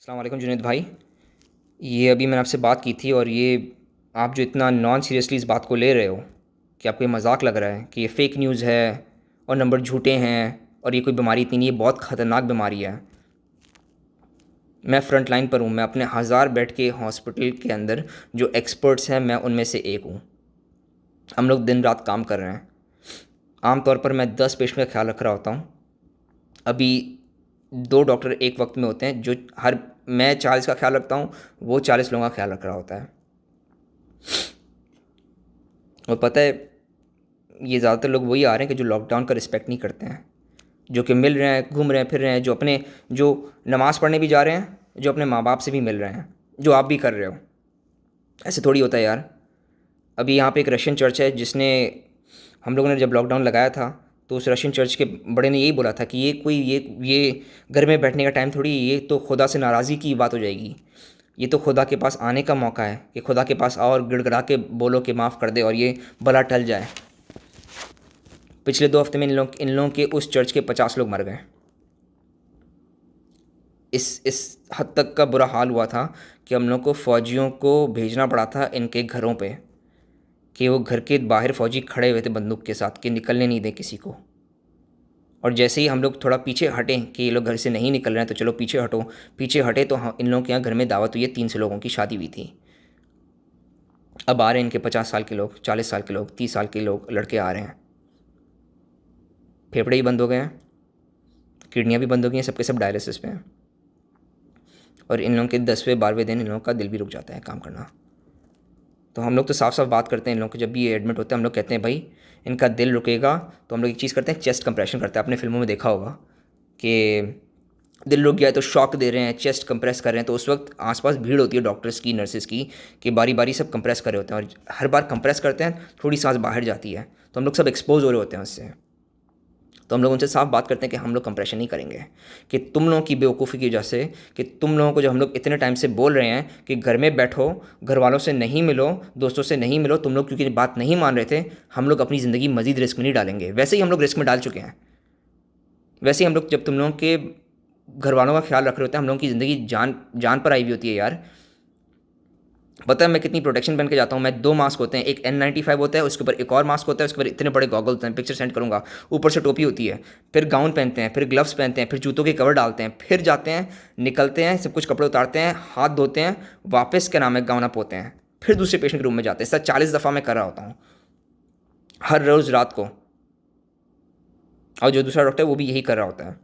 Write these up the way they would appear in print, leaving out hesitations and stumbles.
अस्सलाम वालेकुम जुनैद भाई। ये अभी मैंने आपसे बात की थी और ये आप जो इतना नॉन सीरियसली इस बात को ले रहे हो कि आपको ये मजाक लग रहा है कि ये फ़ेक न्यूज़ है और नंबर झूठे हैं और ये कोई बीमारी इतनी नहीं, ये बहुत ख़तरनाक बीमारी है। मैं फ्रंट लाइन पर हूँ, मैं अपने हज़ार बेड के हॉस्पिटल के अंदर जो एक्सपर्ट्स हैं मैं उनमें से एक हूँ। हम लोग दिन रात काम कर रहे हैं। आम तौर पर मैं 10 पेशेंट का ख्याल रख रहा होता हूँ। अभी 2 डॉक्टर एक वक्त में होते हैं जो हर मैं 40 का ख्याल रखता हूँ, वो 40 लोगों का ख्याल रख रहा होता है। और पता है, ये ज़्यादातर लोग वही आ रहे हैं कि जो लॉकडाउन का रिस्पेक्ट नहीं करते हैं, जो कि मिल रहे हैं, घूम रहे हैं, फिर रहे हैं, जो नमाज़ पढ़ने भी जा रहे हैं, जो अपने माँ बाप से भी मिल रहे हैं, जो आप भी कर रहे हो। ऐसे थोड़ी होता है यार। अभी यहाँ पे एक रशियन चर्च है जिसने, हम लोगों ने जब लॉकडाउन लगाया था तो उस रशियन चर्च के बड़े ने यही बोला था कि ये घर में बैठने का टाइम थोड़ी, ये तो खुदा से नाराज़गी की बात हो जाएगी। ये तो खुदा के पास आने का मौका है कि खुदा के पास आओ और गिड़गिड़ा के बोलो कि माफ़ कर दे और ये भला टल जाए। पिछले 2 हफ्ते में इन लोगों के उस चर्च के 50 लोग मर गए। इस हद तक का बुरा हाल हुआ था कि हम लोग को फ़ौजियों को भेजना पड़ा था इनके घरों पे, कि वो घर के बाहर फ़ौजी खड़े हुए थे बंदूक के साथ कि निकलने नहीं दें किसी को। और जैसे ही हम लोग थोड़ा पीछे हटें कि ये लोग घर से नहीं निकल रहे हैं तो चलो पीछे हटो, पीछे हटे तो इन लोगों के यहाँ घर में दावत हुई है, 300 लोगों की शादी हुई थी। अब आ रहे हैं इनके 50 साल के लोग, 40 साल के लोग, 30 साल के लोग, लड़के आ रहे हैं। फेफड़े ही बंद हो गए हैं, किडनियाँ भी बंद हो गई हैं, सबके सब डायलिसिस पे हैं। और इन लोगों के 10वें 12वें दिन इन लोगों का दिल भी रुक जाता है काम करना। तो हम लोग तो साफ साफ बात करते हैं इन लोगों को, जब भी ये एडमिट होते हैं हम लोग कहते हैं भाई इनका दिल रुकेगा तो हम लोग एक चीज़ करते हैं, चेस्ट कंप्रेशन करते हैं। आपने फिल्मों में देखा होगा कि दिल रुक गया है तो शॉक दे रहे हैं, चेस्ट कंप्रेस कर रहे हैं, तो उस वक्त आसपास भीड़ होती है डॉक्टर्स की, नर्सेज़ की, कि बारी बारी सब कंप्रेस कर रहे होते हैं। और हर बार कंप्रेस करते हैं थोड़ी सांस बाहर जाती है तो हम लोग सब एक्सपोज हो रहे होते हैं उससे। तो हम लोग उनसे साफ बात करते हैं कि हम लोग कंप्रेशन नहीं करेंगे, कि तुम लोगों की बेवकूफ़ी की वजह से, कि तुम लोगों को जो हम लोग इतने टाइम से बोल रहे हैं कि घर में बैठो, घर वालों से नहीं मिलो, दोस्तों से नहीं मिलो, तुम लोग क्योंकि बात नहीं मान रहे थे, हम लोग अपनी ज़िंदगी मज़ीद रिस्क में नहीं डालेंगे। वैसे ही हम लोग रिस्क में डाल चुके हैं। वैसे ही हम लोग, जब तुम लोगों के घर वालों का ख्याल रख रहे होते हैं, हम लोगों की ज़िंदगी जान जान पर आई हुई होती है यार। पता है मैं कितनी प्रोटेक्शन पहन के जाता हूँ? मैं 2 मास्क होते हैं, एक N95 होता है, उसके ऊपर एक और मास्क होता है, उसके ऊपर इतने बड़े गॉगल होते हैं, पिक्चर सेंड करूँगा। ऊपर से टोपी होती है, फिर गाउन पहनते हैं, फिर ग्लव्स पहनते हैं, फिर जूतों के कवर डालते हैं, फिर जाते हैं, निकलते हैं, सब कुछ कपड़े उतारते हैं, हाथ धोते हैं, वापस क्या नाम है गाउन अप होते हैं, फिर दूसरे पेशेंट के रूम में जाते हैं। सर 40 दफ़ा मैं कर रहा होता हूँ हर रोज़ रात को। और जो दूसरा डॉक्टर है वो भी यही कर रहा होता है।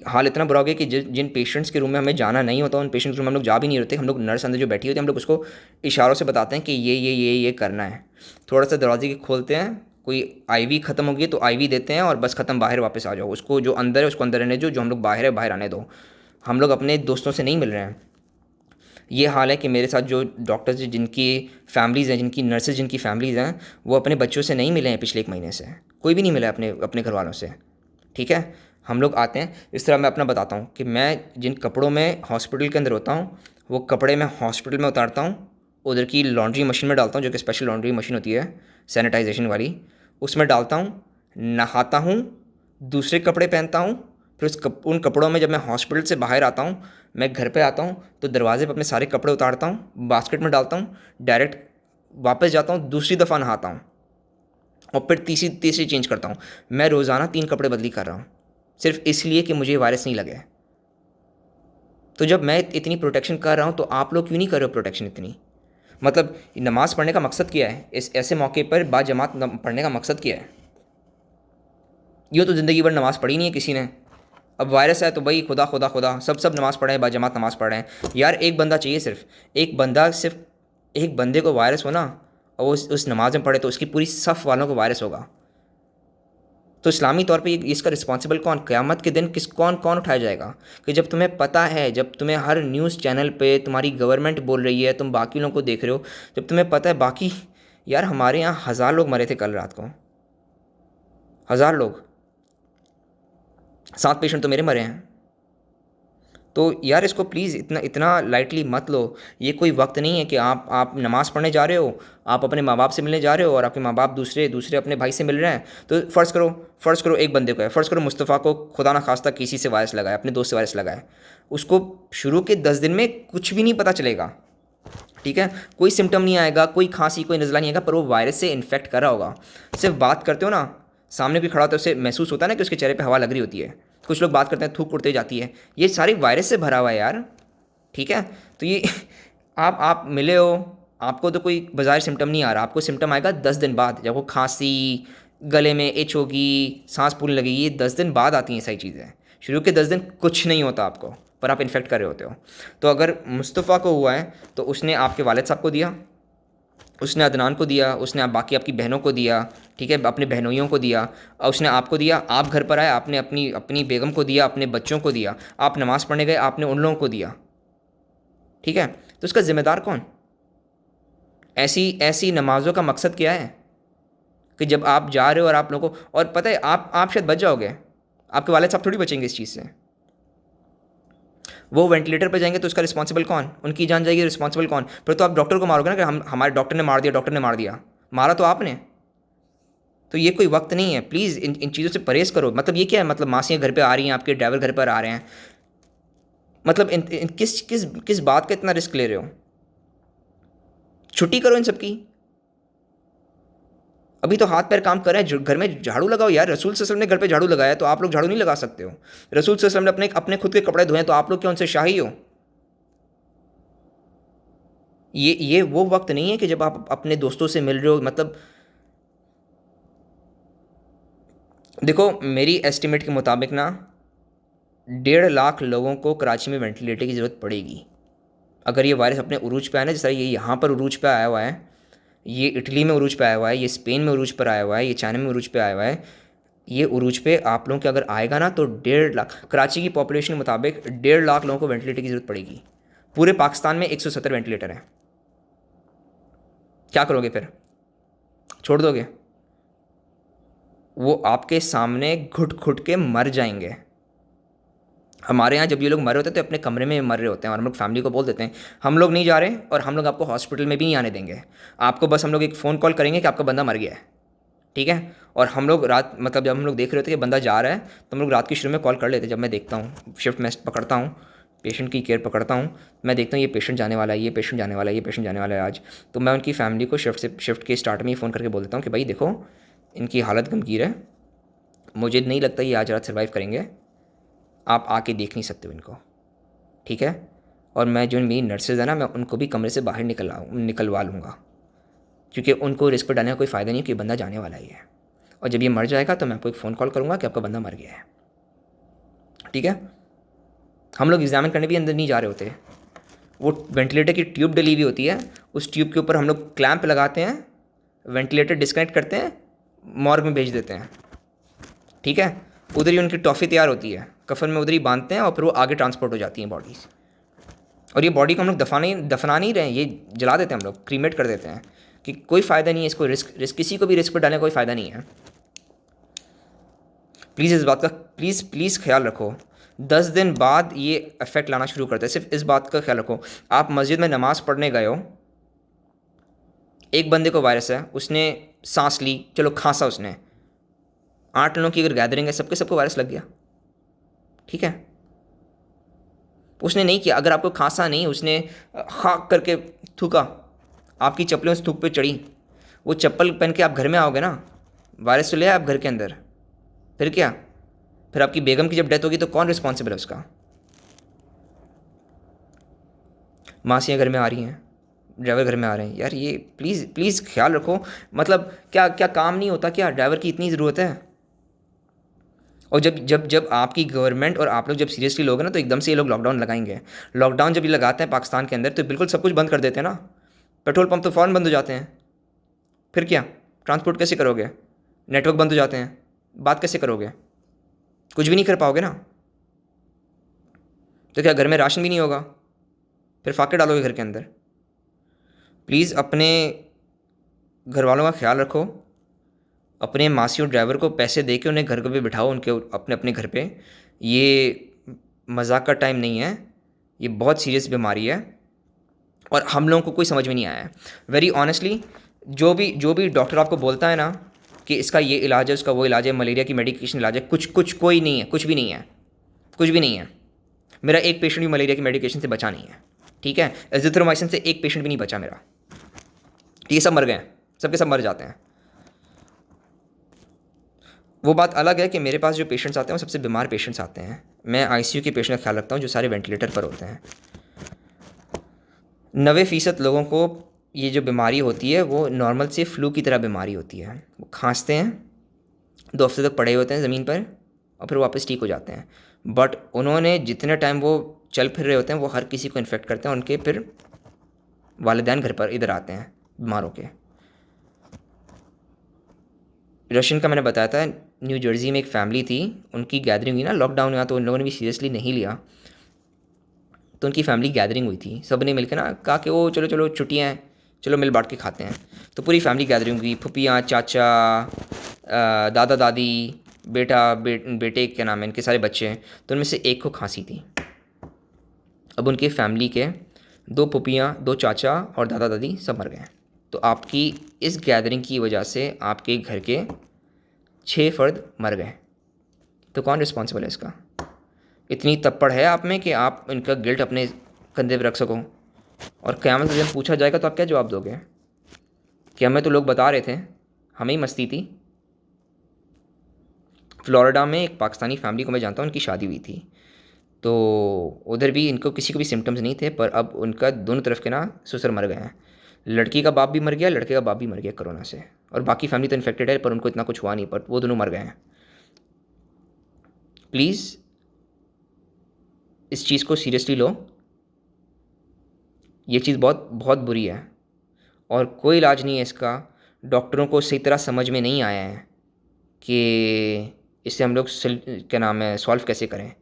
हाल इतना बुरा हो गया कि जिन पेशेंट्स के रूम में हमें जाना नहीं होता, उन पेशेंट्स के रूम में हम लोग जा भी नहीं रहते। हम लोग नर्स अंदर जो बैठी होती है, हम लोग उसको इशारों से बताते हैं कि ये करना है। थोड़ा सा दरवाजे के खोलते हैं, कोई आईवी ख़त्म हो गई तो आईवी देते हैं और बस ख़त्म, बाहर वापस आ जाओ। उसको जो अंदर है उसको अंदर रहने दो, जो हम लोग बाहर है बाहर आने दो। हम लोग अपने दोस्तों से नहीं मिल रहे हैं। ये हाल है कि मेरे साथ जो डॉक्टर्स जिनकी फैमिलीज़ हैं, जिनकी नर्सेज जिनकी फैमिलीज़ हैं, वो अपने बच्चों से नहीं मिले हैं पिछले 1 महीने से। कोई भी नहीं मिला है अपने अपने घर वालों से। ठीक है, हम लोग आते हैं। इस तरह मैं अपना बताता हूँ कि मैं जिन कपड़ों में हॉस्पिटल के अंदर होता हूँ, वो कपड़े मैं हॉस्पिटल में उतारता हूँ, उधर की लॉन्ड्री मशीन में डालता हूँ, जो कि स्पेशल लॉन्ड्री मशीन होती है सैनिटाइजेशन वाली, उसमें डालता हूँ, नहाता हूँ, दूसरे कपड़े पहनता हूँ। फिर उन कपड़ों में जब मैं हॉस्पिटल से बाहर आता हूँ, मैं घर पे आता हूँ तो दरवाजे पर अपने सारे कपड़े उतारता हूँ, बास्केट में डालता हूँ, डायरेक्ट वापस जाता हूँ, दूसरी दफ़ा नहाता हूँ और फिर तीसरी तीसरी चेंज करता हूँ। मैं रोज़ाना 3 कपड़े बदली कर रहा हूँ, सिर्फ इसलिए कि मुझे वायरस नहीं लगे। तो जब मैं इतनी प्रोटेक्शन कर रहा हूँ तो आप लोग क्यों नहीं कर रहे हो प्रोटेक्शन इतनी? मतलब नमाज़ पढ़ने का मकसद क्या है? इस ऐसे मौके पर बाजमात पढ़ने का मकसद क्या है? यूँ तो ज़िंदगी भर नमाज़ पढ़ी नहीं है किसी ने। अब वायरस है तो भाई खुदा खुदा खुदा सब नमाज़ पढ़े हैं, बाजमात नमाज़ पढ़ रहे हैं। यार एक बंदा चाहिए, सिर्फ एक बंदा, सिर्फ एक बंदे को वायरस हो ना, और वो उस नमाज में पढ़े तो उसकी पूरी सफ़ वालों को वायरस होगा। तो इस्लामी तौर पे इसका रिस्पॉन्सिबल कौन? क़यामत के दिन कौन कौन उठाया जाएगा? कि जब तुम्हें पता है, जब तुम्हें हर न्यूज़ चैनल पे तुम्हारी गवर्नमेंट बोल रही है, तुम बाकी लोगों को देख रहे हो, जब तुम्हें पता है बाकी, यार हमारे यहाँ 1000 लोग मरे थे कल रात को, 1000 लोग। 7 पेशेंट तो मेरे मरे हैं। तो यार इसको प्लीज़ इतना इतना लाइटली मत लो। ये कोई वक्त नहीं है कि आप नमाज़ पढ़ने जा रहे हो, आप अपने माँ बाप से मिलने जा रहे हो और आपके माँ बाप दूसरे दूसरे अपने भाई से मिल रहे हैं। तो फ़र्ज़ करो एक बंदे को है, फ़र्ज़ करो मुस्तफ़ा को खुदा ना खास्ता किसी से वायरस लगा है, अपने दोस्त से वायरस लगा है। उसको शुरू के 10 दिन में कुछ भी नहीं पता चलेगा, ठीक है, कोई सिम्टम नहीं आएगा, कोई खांसी कोई नज़ला नहीं आएगा, पर वो वायरस से इन्फेक्ट कर रहा होगा। सिर्फ बात करते हो ना, सामने कोई खड़ा होता है उसे महसूस होता है ना कि उसके चेहरे पे हवा लग रही होती है। कुछ लोग बात करते हैं थूक उड़ते जाती है, ये सारी वायरस से भरा हुआ है यार, ठीक है। तो ये आप मिले हो, आपको तो कोई बाज़ार सिम्टम नहीं आ रहा, आपको सिम्टम आएगा 10 दिन बाद, जब वो खांसी, गले में इच होगी, सांस फूलने लगेगी, ये 10 दिन बाद आती हैं सारी चीज़ें। शुरू के 10 दिन कुछ नहीं होता आपको, पर आप इन्फेक्ट कर रहे होते हो। तो अगर मुस्तफ़ा को हुआ है तो उसने आपके वालिद साहब को दिया, उसने अदनान को दिया, उसने आप बाकी आपकी बहनों को दिया, ठीक है, अपने बहनोइयों को दिया, और उसने आपको दिया, आप घर पर आए, आपने अपनी अपनी बेगम को दिया, अपने बच्चों को दिया, आप नमाज़ पढ़ने गए, आपने उन लोगों को दिया, ठीक है। तो इसका ज़िम्मेदार कौन? ऐसी ऐसी नमाज़ों का मकसद क्या है कि जब आप जा रहे हो और आप लोगों को, और पता है आप शायद बच जाओगे, आपके वालिद साहब थोड़ी बचेंगे इस चीज़ से। वो वेंटिलेटर पे जाएंगे तो उसका रिस्पॉन्सिबल कौन? उनकी जान जाएगी, रिस्पॉन्सिबल कौन? फिर तो आप डॉक्टर को मारोगे ना कि हम हमारे डॉक्टर ने मार दिया, डॉक्टर ने मार दिया, मारा तो आपने। तो ये कोई वक्त नहीं है, प्लीज़ इन इन चीज़ों से परहेज़ करो। मतलब ये क्या है, मतलब मासियाँ घर पे आ रही हैं, आपके ड्राइवर घर पर आ रहे हैं, मतलब इन किस किस किस बात का इतना रिस्क ले रहे हो? छुट्टी करो इन सबकी। अभी तो हाथ पैर काम कर रहे हैं, घर में झाड़ू लगाओ यार। रसूल सल्लल्लाहु अलैहि वसल्लम ने घर पे झाड़ू लगाया, तो आप लोग झाड़ू नहीं लगा सकते हो? रसूल सल्लल्लाहु अलैहि वसल्लम ने अपने अपने खुद के कपड़े धोए, तो आप लोग क्या उनसे शाही हो? ये वो वक्त नहीं है कि जब आप अपने दोस्तों से मिल रहे हो। मतलब देखो, मेरी एस्टिमेट के मुताबिक ना 1.5 लाख लोगों को कराची में वेंटिलेटर की ज़रूरत पड़ेगी अगर ये वायरस अपने उरूज पे आया ना। जैसा ये यहाँ पर उरूज पे आया हुआ है, ये इटली में उरूज पे आया हुआ है, ये स्पेन में उरूज पर आया हुआ है, ये चाइना में उरूज पे आया हुआ है। ये उरूज पे आप लोगों के अगर आएगा ना तो 1.5 लाख, कराची की पॉपुलेशन के मुताबिक 1.5 लाख लोगों को वेंटिलेटर की ज़रूरत पड़ेगी। पूरे पाकिस्तान में 170 वेंटिलेटर हैं। क्या करोगे फिर? छोड़ दोगे? वो आपके सामने घुट घुट के मर जाएंगे। हमारे यहाँ जब ये लोग मरे होते हैं तो अपने कमरे में मर रहे होते हैं, और हम लोग फैमिली को बोल देते हैं हम लोग नहीं जा रहे, और हम लोग आपको हॉस्पिटल में भी नहीं आने देंगे। आपको बस हम लोग एक फ़ोन कॉल करेंगे कि आपका बंदा मर गया है, ठीक है। और हम लोग रात, मतलब जब हम लोग देख रहे होते हैं कि बंदा जा रहा है, तो हम लोग रात के शुरू में कॉल कर लेते हैं। जब मैं देखता हूँ शिफ्ट में पकड़ता हूँ, पेशेंट की केयर पकड़ता हूँ, मैं देखता हूँ ये पेशेंट जाने वाला है, ये पेशेंट जाने वाला है, ये पेशेंट जाने वाला है आज, तो मैं उनकी फैमिली को शिफ्ट के स्टार्ट में ही फ़ोन करके बोल देता हूँ कि भाई देखो, इनकी हालत गंभीर है, मुझे नहीं लगता ये आज रात सर्वाइव करेंगे, आप आके देख नहीं सकते हो इनको, ठीक है। और मैं जो मेरी नर्सेज है ना, मैं उनको भी कमरे से बाहर निकलवा लूँगा, क्योंकि उनको रिस्क पर डालने का कोई फ़ायदा नहीं कि बंदा जाने वाला ही है। और जब ये मर जाएगा तो मैं आपको एक फ़ोन कॉल करूँगा कि आपका बंदा मर गया है, ठीक है। हम लोग एग्जामिन करने भी अंदर नहीं जा रहे होते। वो वेंटिलेटर की ट्यूब डली हुई होती है, उस ट्यूब के ऊपर हम लोग क्लैंप लगाते हैं, वेंटिलेटर डिस्कनेक्ट करते हैं, मॉर्ग में भेज देते हैं, ठीक है। उधर ही उनकी टॉफ़ी तैयार होती है, कफन में उधर ही बांधते हैं, और फिर वो आगे ट्रांसपोर्ट हो जाती हैं बॉडीज़। और ये बॉडी को हम लोग दफना नहीं रहे हैं, ये जला देते हैं हम लोग, क्रीमेट कर देते हैं, कि कोई फ़ायदा नहीं है इसको, रिस्क किसी को भी रिस्क पर डालने का कोई फ़ायदा नहीं है। प्लीज़ इस बात का प्लीज़ प्लीज़ ख्याल रखो। 10 दिन बाद ये इफेक्ट लाना शुरू करता है, सिर्फ इस बात का ख्याल रखो। आप मस्जिद में नमाज़ पढ़ने गए हो, एक बंदे को वायरस है, उसने सांस ली, चलो खांसा उसने, 8 लोगों की अगर गैदरिंग है, सबके सबको वायरस लग गया, ठीक है। उसने नहीं किया, अगर आपको खांसा नहीं, उसने खाक करके थूका, आपकी चप्पलें उस थूक पे चढ़ी, वो चप्पल पहन के आप घर में आओगे ना, वायरस तो ले आए आप घर के अंदर, फिर क्या? फिर आपकी बेगम की जब डेथ होगी तो कौन रिस्पॉन्सिबल है उसका? मासियाँ घर में आ रही हैं, ड्राइवर घर में आ रहे हैं, यार ये प्लीज़ प्लीज़ ख्याल रखो। मतलब क्या क्या काम नहीं होता क्या? ड्राइवर की इतनी ज़रूरत है? और जब जब जब आपकी गवर्नमेंट और आप लोग जब सीरियसली लोगे ना, तो एकदम से ये लोग लॉकडाउन लगाएंगे। लॉकडाउन जब ये लगाते हैं पाकिस्तान के अंदर, तो बिल्कुल सब कुछ बंद कर देते हैं ना, पेट्रोल पंप तो फ़ौरन बंद हो जाते हैं। फिर क्या? ट्रांसपोर्ट कैसे करोगे? नेटवर्क बंद हो जाते हैं, बात कैसे करोगे? कुछ भी नहीं कर पाओगे ना। तो क्या घर में राशन भी नहीं होगा? फिर फाके डालोगे घर के अंदर? प्लीज़ अपने घर वालों का ख्याल रखो, अपने मासी और ड्राइवर को पैसे दे के उन्हें घर पे बिठाओ, उनके अपने अपने घर पे। ये मजाक का टाइम नहीं है, ये बहुत सीरियस बीमारी है और हम लोगों को कोई समझ में नहीं आया है। वेरी ऑनेस्टली, जो भी डॉक्टर आपको बोलता है ना कि इसका ये इलाज है, उसका वो इलाज है, मलेरिया की मेडिकेशन इलाज है, कुछ कोई नहीं है, कुछ भी नहीं है, कुछ भी नहीं है। मेरा एक पेशेंट भी मलेरिया की मेडिकेशन से बचा नहीं है, ठीक है। एजिथ्रोमाइसिन से एक पेशेंट भी नहीं बचा मेरा। ये सब मर गए हैं, सबके सब मर जाते हैं। वो बात अलग है कि मेरे पास जो पेशेंट्स आते हैं वो सबसे बीमार पेशेंट्स आते हैं। मैं आईसीयू के पेशेंट का ख्याल रखता हूँ जो सारे वेंटिलेटर पर होते हैं। 90% लोगों को ये जो बीमारी होती है वो नॉर्मल से फ्लू की तरह बीमारी होती है। वो खांसते हैं, 2 हफ्ते तक पड़े होते हैं ज़मीन पर और फिर वापस ठीक हो जाते हैं। बट उन्होंने जितने टाइम वो चल फिर रहे होते हैं वो हर किसी को इन्फेक्ट करते हैं। उनके फिर वालिदैन घर पर इधर आते हैं बीमार होके। रशियन का मैंने बताया था, न्यू जर्सी में एक फैमिली थी, उनकी गैदरिंग हुई ना लॉकडाउन हुआ तो उन लोगों ने भी सीरियसली नहीं लिया। तो उनकी फैमिली गैदरिंग हुई थी, सब ने मिलकर ना कहा कि वो चलो चलो छुट्टियाँ हैं, चलो मिल बांट के खाते हैं। तो पूरी फैमिली गैदरिंग हुई, फुफियाँ, चाचा, दादा दादी, बेटे क्या नाम है, इनके सारे बच्चे हैं। तो उनमें से एक को खांसी थी। अब उनके फैमिली के 2 फुफियाँ, 2 चाचा और दादा दादी सब मर गए। तो आपकी इस गैदरिंग की वजह से आपके घर के 6 फर्द मर गए। तो कौन रिस्पॉन्सिबल है इसका? इतनी तप्पड़ है आप में कि आप इनका गिल्ट अपने कंधे पर रख सको। और क़यामत के दिन पूछा जाएगा तो आप क्या जवाब दोगे कि हमें तो लोग बता रहे थे, हमें ही मस्ती थी। फ्लोरिडा में एक पाकिस्तानी फैमिली को मैं जानता हूँ, उनकी शादी हुई थी। तो उधर भी इनको किसी को भी सिम्टम्स नहीं थे, पर अब उनका दोनों तरफ के ना ससुर मर गए हैं। लड़की का बाप भी मर गया, लड़के का बाप भी मर गया कोरोना से। और बाकी फैमिली तो इन्फेक्टेड है पर उनको इतना कुछ हुआ नहीं, पर वो दोनों मर गए हैं। प्लीज़ इस चीज़ को सीरियसली लो। ये चीज़ बहुत बहुत बुरी है और कोई इलाज नहीं है इसका। डॉक्टरों को सही तरह समझ में नहीं आया है कि इसे हम लोग क्या नाम है सॉल्व कैसे करें,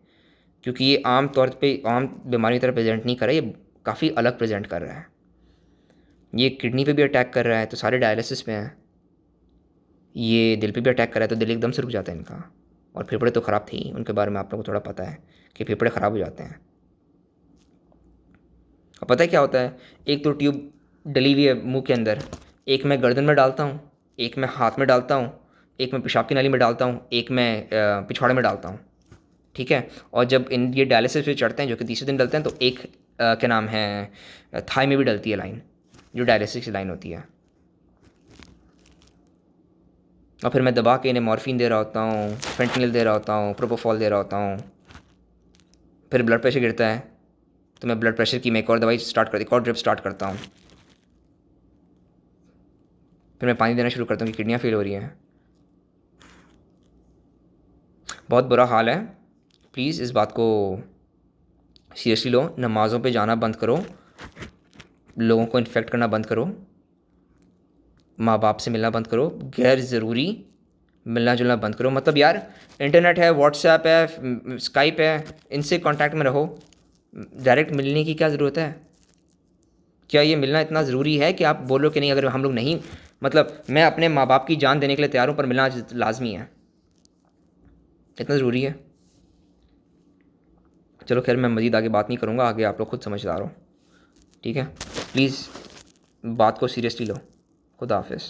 क्योंकि ये आम तौर पे आम बीमारी की तरह प्रेजेंट नहीं कर रहा है, ये काफ़ी अलग प्रेजेंट कर रहा है। ये किडनी पे भी अटैक कर रहा है तो सारे डायलिसिस पे हैं। ये दिल पे भी अटैक कर रहा है तो दिल एकदम से रुक जाता है इनका। और फेफड़े तो ख़राब थे ही, उनके बारे में आप लोगों को थोड़ा पता है कि फेफड़े ख़राब हो जाते हैं। और पता है क्या होता है, एक तो ट्यूब डली हुई है मुंह के अंदर, एक मैं गर्दन में डालता हूँ, एक मैं हाथ में डालता हूँ, एक मैं पेशाब की नाली में डालता हूँ, एक मैं पिछवाड़े में डालता हूँ, ठीक है। और जब इन ये डायलिसिस पे चढ़ते हैं जो कि तीसरे दिन डलते हैं तो एक क्या नाम है थाई में भी डलती है लाइन, जो डायलिसिस की लाइन होती है। और फिर मैं दबा के इन्हें मॉर्फिन दे रहा होता हूँ, फेंटनिल दे रहा होता हूँ, प्रोपोफॉल दे रहा होता हूँ। फिर ब्लड प्रेशर गिरता है तो मैं ब्लड प्रेशर की मैं एक और दवाई एक और ड्रिप स्टार्ट करता हूँ। फिर मैं पानी देना शुरू करता हूँ कि किडनियाँ फेल हो रही हैं। बहुत बुरा हाल है। प्लीज़ इस बात को सीरियसली लो। नमाज़ों पे जाना बंद करो, लोगों को इन्फेक्ट करना बंद करो, माँ बाप से मिलना बंद करो, गैर ज़रूरी मिलना जुलना बंद करो। मतलब यार इंटरनेट है, व्हाट्सएप है, स्काइप है, इनसे कांटेक्ट में रहो। डायरेक्ट मिलने की क्या ज़रूरत है? क्या ये मिलना इतना ज़रूरी है कि आप बोलो कि नहीं, अगर हम लोग नहीं, मतलब मैं अपने माँ बाप की जान देने के लिए तैयार हूँ पर मिलना लाजमी है, इतना ज़रूरी है? चलो खैर, मैं मज़ीद आगे बात नहीं करूँगा, आगे आप लोग खुद समझदार हो, ठीक है। प्लीज़ बात को सीरियसली लो। खुदा हाफिज़।